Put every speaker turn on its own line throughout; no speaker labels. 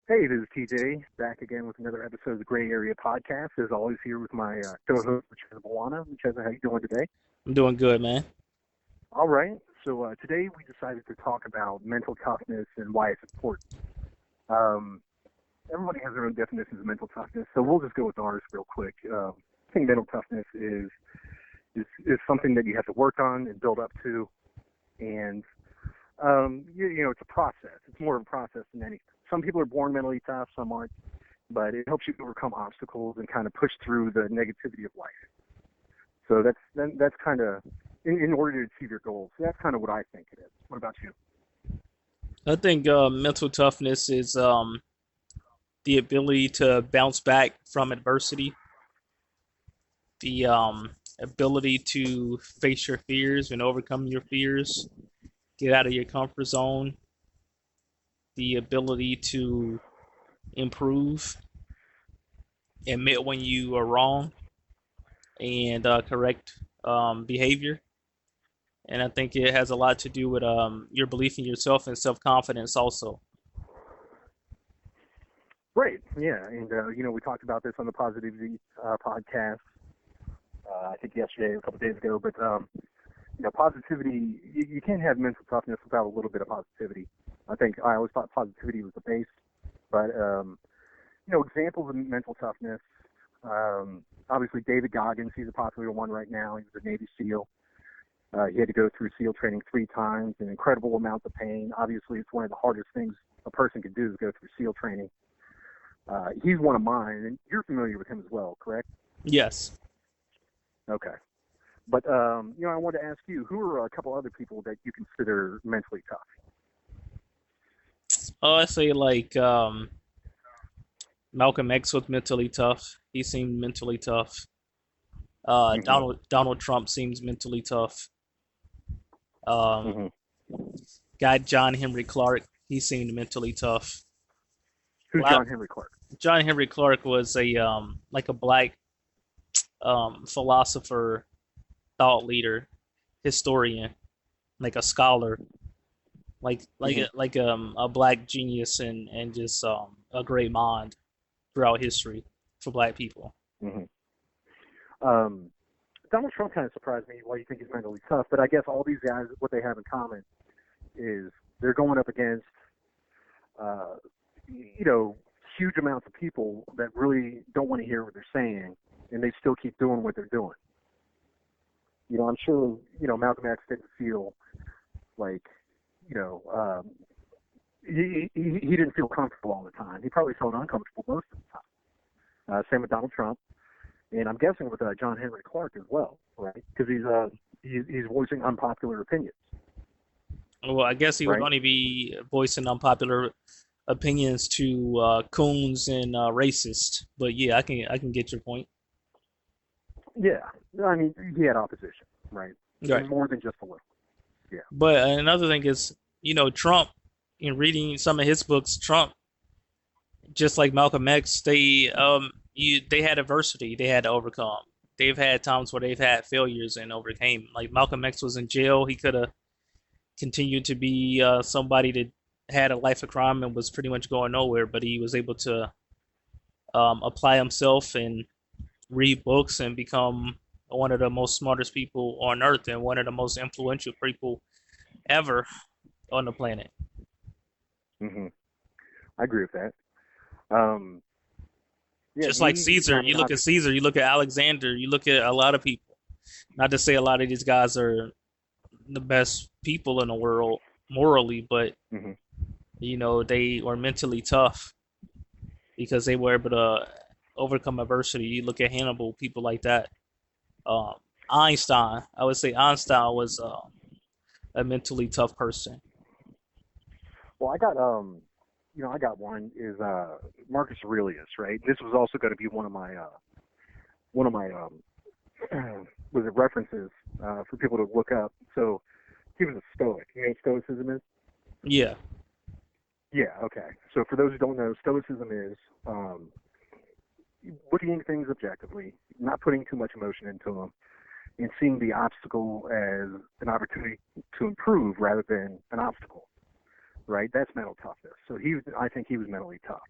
Hey, this is TJ, back again with another episode of the Gray Area Podcast. As always, here with my co-host, Mchezo Bwana. Mchezo, how you doing today?
I'm doing good, man.
All right. So today we decided to talk about mental toughness and why it's important. Um, Everybody has their own definitions of mental toughness, so we'll just go with ours real quick. I think mental toughness is something that you have to work on and build up to, and you know, it's a process. It's more of a process than anything. Some people are born mentally tough, some aren't, but it helps you overcome obstacles and kind of push through the negativity of life. So that's kind of in order to achieve your goals. That's kind of what I think it is. What about you?
I think mental toughness is the ability to bounce back from adversity, the ability to face your fears and overcome your fears, get out of your comfort zone, the ability to improve, admit when you are wrong, and correct behavior. And I think it has a lot to do with your belief in yourself and self confidence also.
Right. Yeah. And you know, we talked about this on the Positivity podcast. I think yesterday, or a couple of days ago. But you know, positivity. You can't have mental toughness without a little bit of positivity. I always thought positivity was the base, but you know, examples of mental toughness. Obviously, David Goggins. He's a popular one right now. He was a Navy SEAL. He had to go through SEAL training 3 times in incredible amounts of pain. Obviously, it's one of the hardest things a person can do is go through SEAL training. He's one of mine, and you're familiar with him as well, correct?
Yes.
Okay. But, you know, I wanted to ask you, who are a couple other people that you consider mentally tough?
Oh, I say like Malcolm X was mentally tough. He seemed mentally tough.
Mm-hmm.
Donald Trump seems mentally tough. Um,
Mm-hmm.
Guy John Henry Clark, he seemed mentally tough.
Who's
Well,
John Henry Clark?
John Henry Clark was a like a black philosopher, thought leader, historian, like a scholar,
Mm-hmm.
a black genius and just a great mind throughout history for black people.
Mm-hmm. Um, Donald Trump kind of surprised me why you think he's mentally tough, but I guess all these guys, what they have in common is they're going up against, uh, you know, huge amounts of people that really don't want to hear what they're saying, and they still keep doing what they're doing. You know, I'm sure, you know, Malcolm X didn't feel like, you know, he didn't feel comfortable all the time. He probably felt uncomfortable most of the time. Same with Donald Trump, and I'm guessing with John Henry Clark as well, right? Because he's voicing unpopular opinions,
Well, I guess he would
right?
only be voicing unpopular opinions to coons and racists. But yeah, I can get your point.
Yeah, I mean, he had opposition, right?
Right.
And more than just a little. Yeah.
But another thing is, Trump. In reading some of his books, Trump, just like Malcolm X, they had adversity they had to overcome. They've had times where they've had failures and overcame. Like Malcolm X was in jail, he could have continued to be somebody that had a life of crime and was pretty much going nowhere, but he was able to apply himself and read books and become one of the most smartest people on earth and one of the most influential people ever on the planet.
Hmm. I agree with that. Um, yeah,
Just like
I
Caesar,
mean,
you look at Caesar, you look at Alexander, you look at a lot of people. Not to say a lot of these guys are the best people in the world morally, but
hmm
they were mentally tough because they were able to overcome adversity. You look at Hannibal, people like that. Um, Einstein, I would say Einstein was a mentally tough person.
well, you know, I got one is Marcus Aurelius, right? This was also going to be one of my was it references for people to look up. So he was a Stoic. You know what Stoicism is?
Yeah,
Yeah. Okay. So for those who don't know, Stoicism is looking at things objectively, not putting too much emotion into them, and seeing the obstacle as an opportunity to improve rather than an obstacle. Right? That's mental toughness. So I think he was mentally tough.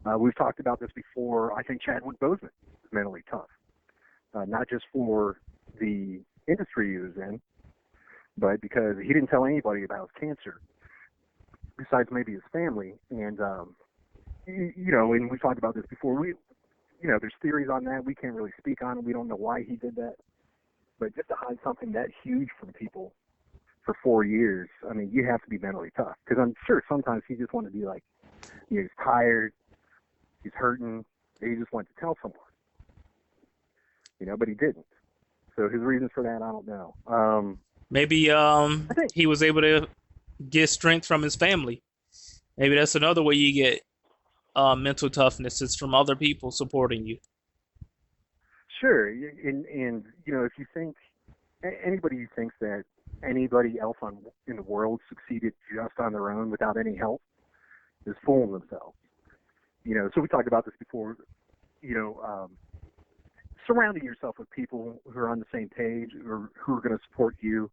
We've talked about this before. I think Chadwick Boseman is mentally tough, not just for the industry he was in, but because he didn't tell anybody about his cancer, besides maybe his family. And and we've talked about this before. There's theories on that. We can't really speak on it. We don't know why he did that. But just to hide something that huge from people for 4 years, I mean, you have to be mentally tough. Because I'm sure sometimes he just wanted to be like, he's tired, he's hurting, and he just wanted to tell someone. But he didn't. So his reasons for that, I don't know.
Maybe
I think,
he was able to get strength from his family. Maybe that's another way you get mental toughness. It's from other people supporting you.
sure, and if you think, anybody who thinks that anybody else in the world succeeded just on their own without any help is fooling themselves. So we talked about this before, you know, surrounding yourself with people who are on the same page or who are going to support you.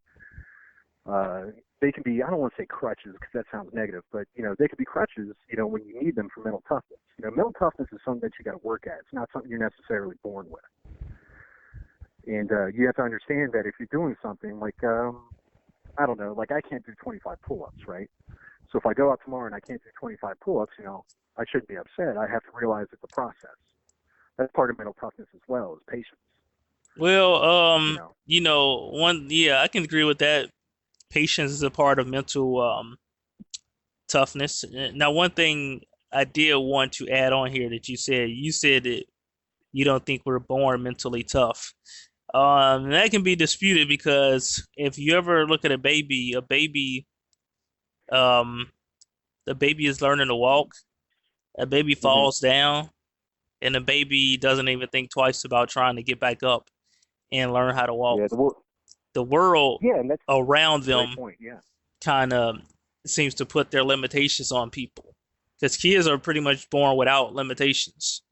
They can be, I don't want to say crutches because that sounds negative, but, they could be crutches, when you need them for mental toughness. Mental toughness is something that you got to work at. It's not something you're necessarily born with. And you have to understand that if you're doing something like, I don't know, like I can't do 25 pull-ups, right? So if I go out tomorrow and I can't do 25 pull-ups, I shouldn't be upset. I have to realize it's a process. That's part of mental toughness as well, is patience.
Well,
You know,
yeah, I can agree with that. Patience is a part of mental toughness. Now, one thing I did want to add on here that you said that you don't think we're born mentally tough. That can be disputed because if you ever look at um, a baby is learning to walk, a baby
hmm
falls down, and a baby doesn't even think twice about trying to get back up and learn how to walk.
yeah,
The world
yeah, and that's
around
a great
them
point. Yeah,
kind of seems to put their limitations on people because kids are pretty much born without limitations.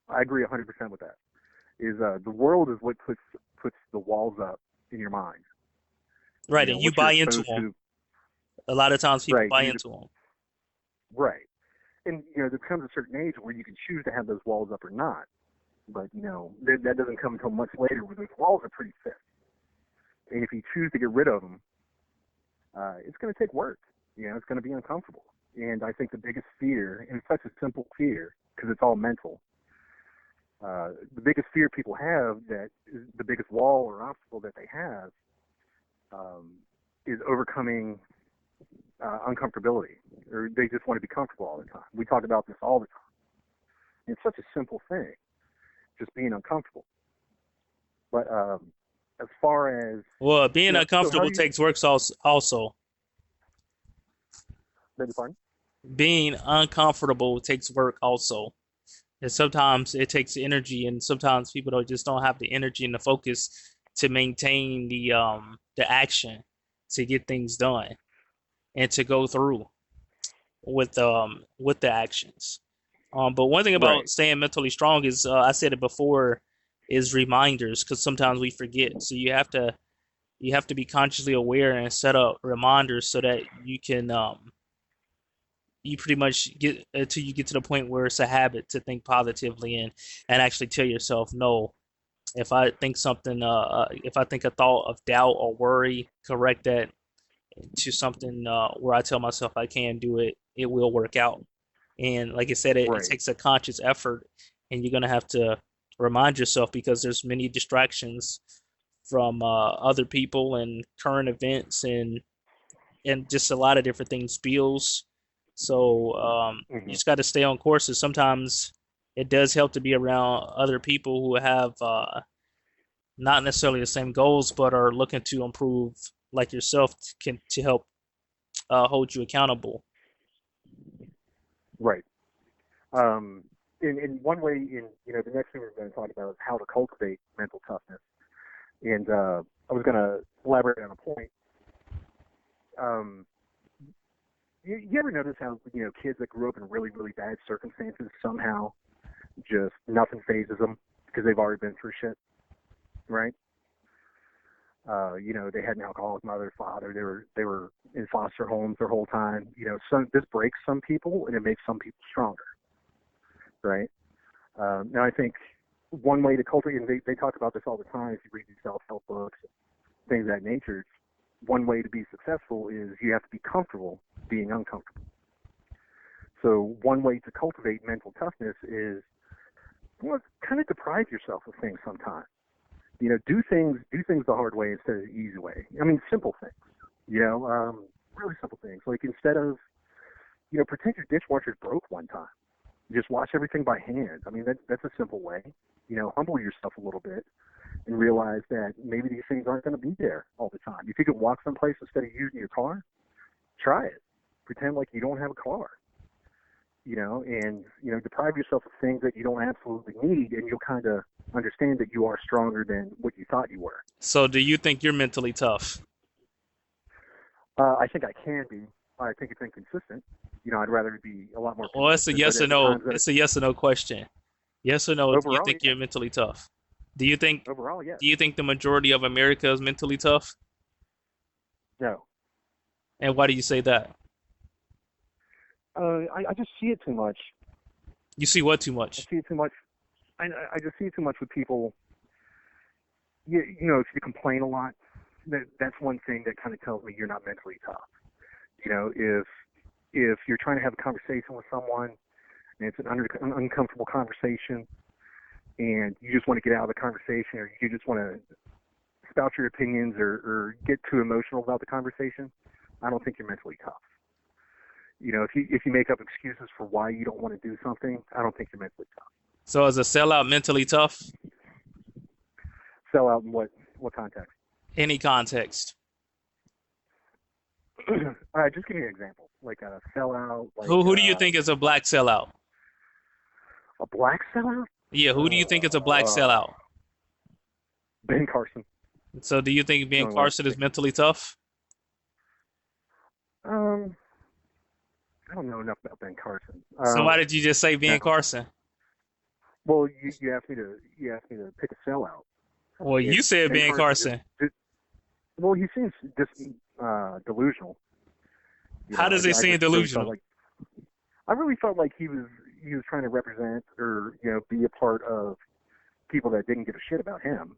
I agree 100% with that. Is the world is what puts the walls up in your mind.
Right, and you
What you're
buy into
exposed
them.
to,
A lot of times people
right?
buy into them.
Right, and there comes a certain age where you can choose to have those walls up or not. But that doesn't come until much later, where those walls are pretty thick. And if you choose to get rid of them, it's going to take work. It's going to be uncomfortable. And I think the biggest fear, and it's such a simple fear because it's all mental. The biggest fear people have, that is the biggest wall or obstacle that they have, um, is overcoming uncomfortability, or they just want to be comfortable all the time. We talk about this all the time. It's such a simple thing, just being uncomfortable. But as far as
Well, being
so how
uncomfortable
do you?
takes work also.
Beg your pardon?
Being uncomfortable takes work also. And sometimes it takes energy, and sometimes people don't have the energy and the focus to maintain the action to get things done and to go through with the actions. But one thing about
Right.
staying mentally strong is I said it before is reminders because sometimes we forget. So you have to be consciously aware and set up reminders so that you pretty much get until you get to the point where it's a habit to think positively and actually tell yourself no. If I think a thought of doubt or worry, correct that to something where I tell myself I can do it, it will work out. And like I said, it
Right.
takes a conscious effort, and you're gonna have to remind yourself because there's many distractions from other people and current events and just a lot of different things, bills. So you
hmm
just got to stay on course. And sometimes it does help to be around other people who have not necessarily the same goals, but are looking to improve, like yourself, can to help hold you accountable.
Right. Um, in one way, the next thing we're going to talk about is how to cultivate mental toughness. And I was going to elaborate on a point. Um, you ever notice how kids that grew up in really really bad circumstances somehow just nothing phases them because they've already been through shit, right? They had an alcoholic mother, father. They were in foster homes their whole time. This breaks some people and it makes some people stronger. right? Now, I think one way to cultivate, and they talk about this all the time if you read these self-help books, things of that nature, one way to be successful is you have to be comfortable being uncomfortable. So one way to cultivate mental toughness is, well, kind of deprive yourself of things sometimes. You know, do things the hard way instead of the easy way. I mean, simple things, really simple things. Like instead of, pretend your dishwasher's broke one time. Just wash everything by hand. I mean, that's a simple way. Humble yourself a little bit and realize that maybe these things aren't going to be there all the time. If you could walk someplace instead of using your car, try it. Pretend like you don't have a car, and, deprive yourself of things that you don't absolutely need, and you'll kind of understand that you are stronger than what you thought you were.
So do you think you're mentally tough?
I think I can be. I think it's inconsistent. I'd rather be a lot more
Well, it's a
consistent,
yes
but
or
at the
no.
times that
It's a yes or no question. Yes or no, do you
overall,
think
yeah.
you're mentally tough? Do you think
Overall, yes.
do you think the majority of America is mentally tough?
No.
And why do you say that?
I just see it too much.
You see what too
I
much?
see it too much. I just see it too much with people. If you complain a lot, that's one thing that kind of tells me you're not mentally tough. If you're trying to have a conversation with someone and it's an uncomfortable conversation and you just want to get out of the conversation, or you just want to spout your opinions or get too emotional about the conversation, I don't think you're mentally tough. If you make up excuses for why you don't want to do something, I don't think you're mentally tough.
So is a sellout mentally tough?
Sell out in what context?
Any context.
All right, just give me an example. Like a sellout, like
Who do you think is a black sellout?
a black sellout?
Yeah, who do you think is a black sellout?
Ben Carson.
So do you think Ben Carson is mentally tough?
Um, I don't know enough about Ben Carson.
So why did you just say Ben
No.
Carson?
Well, you asked me to pick a sellout.
Well, you said Ben Carson.
Well, he seems delusional.
How does he seem
really
delusional?
I really felt like he was trying to represent or be a part of people that didn't give a shit about him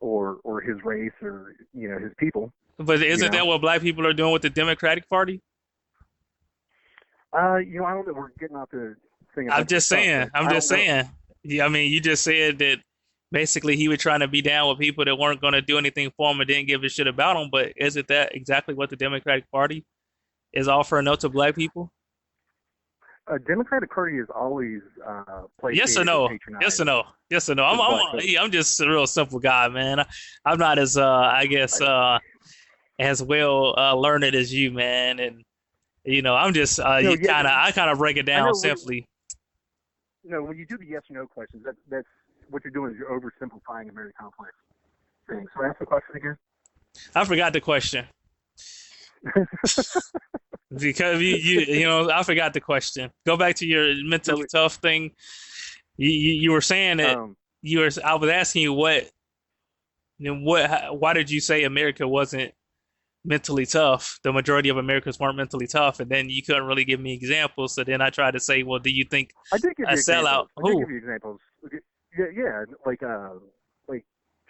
or his race or his people.
But isn't that what black people are doing with the Democratic Party?
I don't know. We're getting off the thing.
I'm just saying. Yeah, I mean, you just said that basically he was trying to be down with people that weren't going to do anything for him and didn't give a shit about him. But isn't that exactly what the Democratic Party is offering up to black people?
Democratic Party is always
Yes or no? Yes or no? Yes or no? I'm just a real simple guy, man. I'm not as I guess as well learned as you, man. And I'm just I kind of break it down simply.
When you do the yes or no questions, that's what you're doing is you're oversimplifying a very complex thing. So ask the question again.
I forgot the question. Because I forgot the question. Go back to your mentally tough thing. You were saying that I was asking you why did you say America wasn't mentally tough? The majority of Americans weren't mentally tough, and then you couldn't really give me examples. So then I tried to say, well, do you think
I did give
a
you
sellout?
examples. I did give you examples. Yeah, like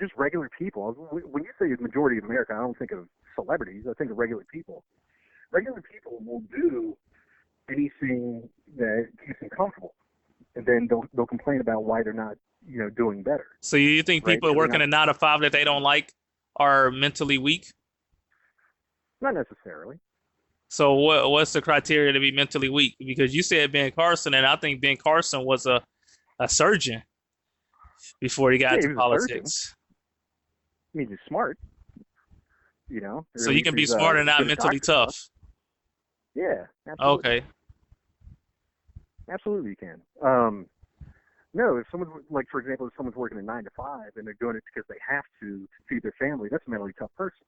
just regular people. When you say the majority of America, I don't think of celebrities. I think of regular people. Regular people will do anything that keeps them comfortable, and then they'll complain about why they're not doing better.
So you think people working a 9 to 5 that they don't like are mentally weak?
Not necessarily.
So what's the criteria to be mentally weak? Because you said Ben Carson, and I think Ben Carson was a surgeon before he got into politics.
I mean, he's smart.
So you can be smart and not mentally tough.
Yeah, absolutely.
Okay.
Absolutely, you can. No, if someone's for example, if someone's working a 9 to 5 and they're doing it because they have to feed their family, that's a mentally tough person.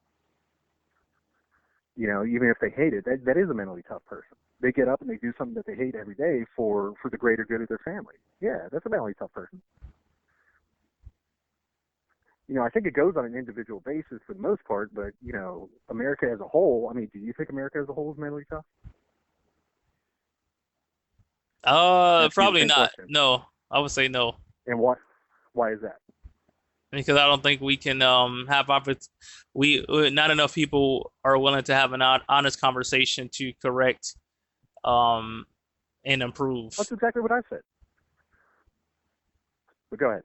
Even if they hate it, that is a mentally tough person. They get up and they do something that they hate every day for the greater good of their family. Yeah, that's a mentally tough person. I think it goes on an individual basis for the most part, but, America as a whole, I mean, do you think America as a whole is mentally tough? Ask you the
Probably
same
not.
question.
No, I would say no.
And why? Why is that?
Because I don't think we can have not enough people are willing to have an honest conversation to correct um and improve.
That's exactly what I said. But go ahead.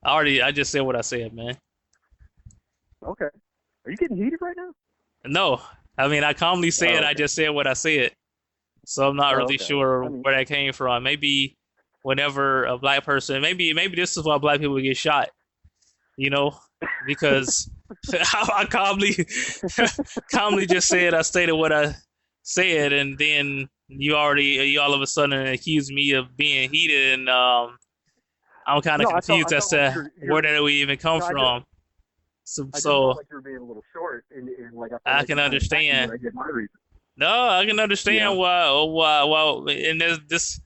I just said what I said, man.
Okay. Are you getting heated right now?
No, I mean I calmly said
Oh,
I
okay.
just said what I said, so I'm not
Oh,
really
okay. I
sure
mean,
where that came from. Maybe whenever a black person, maybe this is why black people get shot, you know, because I calmly calmly just said I stated what I said, and then you all of a sudden accuse me of being heated, and I'm kind of
no,
confused
I
as
felt like
to where did we even come
no,
from. So,
I just felt
so
like you were being a little short, and like I felt
I
like
can
you kind of attacked me when
understand.
I did my reason.
No, I can
You
understand
know,
why, and there's this.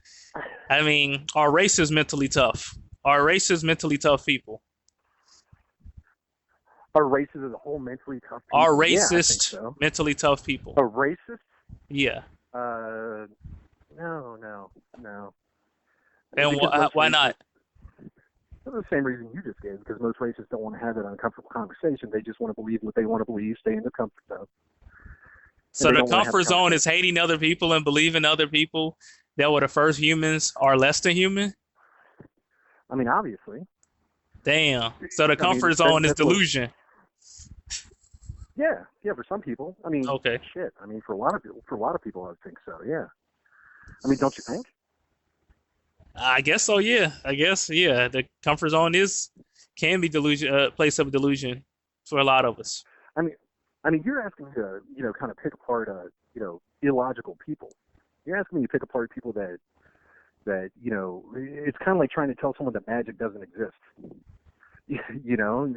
I mean, our race is mentally tough. Our race is mentally tough people.
are races as a whole mentally tough
Our
people? Yeah, I think
racist,
so.
mentally tough
A
people.
racist?
Yeah,
Uh, no, no, no.
and
Because most
why
racists,
not?
for the same reason you just gave, because most racists don't want to have that uncomfortable conversation. They just want to believe what they want to believe, stay in the comfort zone, and
So
they
the
don't want to have a
comfort zone is
conversation.
hating other people and believing other people that were the first humans are less than human.
I mean, obviously.
Damn. So the
I mean,
comfort zone is
that's what.
delusion.
Yeah, yeah. For some people, I mean,
Okay.
shit. I mean, for a lot of people, I would think so. Yeah. I mean, don't you think?
I guess so. Yeah. I guess. Yeah. The comfort zone is can be delusion, place of delusion for a lot of us.
I mean, you're asking me to, kind of pick apart, illogical people. You're asking me to pick apart people it's kind of like trying to tell someone that magic doesn't exist. you know,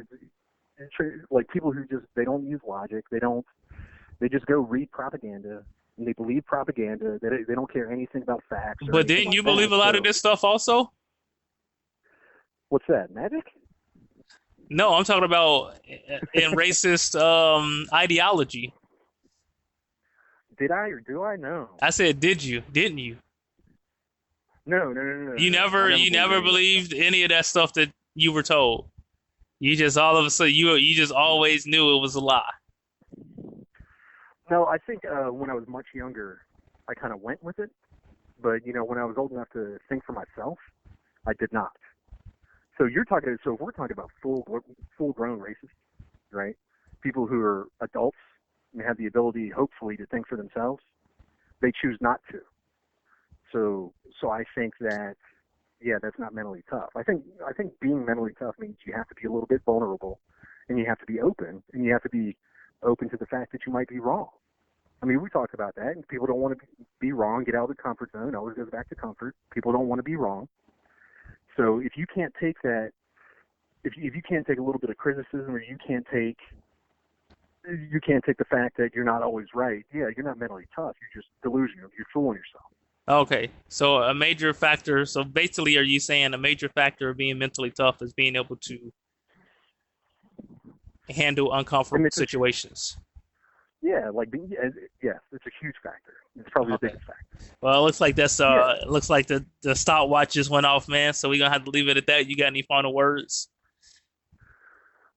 like people who just they don't use logic. They just go read propaganda and they believe propaganda. They don't care anything about facts or
But
anything
didn't
like
you
that.
believe a lot of
So
this stuff also?
what's that? Magic?
No, I'm talking about in racist ideology.
Did I or do I? No.
I said, did you? Didn't you?
No, no, no, no, no, no. I never
You
believed
never
any of that stuff.
believed any of that stuff that you were told. You just all of a sudden you just always knew it was a lie.
No, I think when I was much younger, I kind of went with it. But when I was old enough to think for myself, I did not. So you're talking. So if we're talking about full grown racists, right? People who are adults and have the ability, hopefully, to think for themselves, they choose not to. So I think that yeah, that's not mentally tough. I think being mentally tough means you have to be a little bit vulnerable, and you have to be open, and you have to be open to the fact that you might be wrong. I mean, we talked about that, and people don't want to be wrong, get out of the comfort zone. It always goes back to comfort. People don't want to be wrong. So if you can't take that, if you can't take a little bit of criticism, or you can't take the fact that you're not always right. Yeah, you're not mentally tough. You're just delusional. You're fooling yourself.
Okay, so a major factor. So basically, are you saying a major factor of being mentally tough is being able to handle
And
uncomfortable
it's a
situations?
yeah, yes, it's a huge factor. It's probably the
Okay.
biggest factor.
Well, it looks like that's
Yeah.
it looks like the stopwatch just went off, man. So we're gonna have to leave it at that. You got any final words?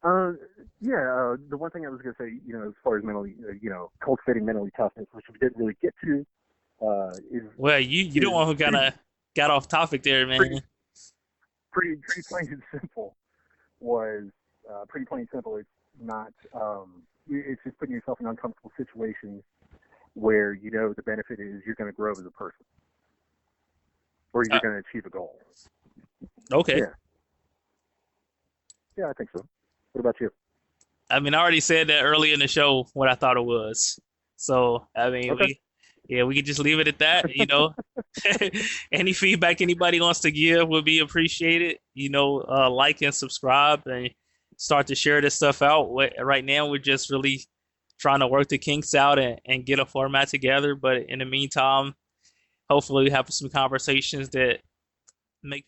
Uh, yeah. The one thing I was going to say, as far as mentally, cultivating mentally toughness, which we didn't really get to, is
Well, you the
is
one who kind
pretty
of got off topic there,
pretty
man.
pretty plain and simple. Was pretty plain and simple. It's not. It's just putting yourself in uncomfortable situations where the benefit is you're going to grow as a person or you're
Uh,
going to achieve a goal.
okay.
Yeah. Yeah, I think so. What about you?
I mean, I already said that early in the show what I thought it was. So, I mean,
Okay.
we could just leave it at that, Any feedback anybody wants to give would be appreciated. Like and subscribe and start to share this stuff out. Right now, we're just really trying to work the kinks out and get a format together. But in the meantime, hopefully we have some conversations that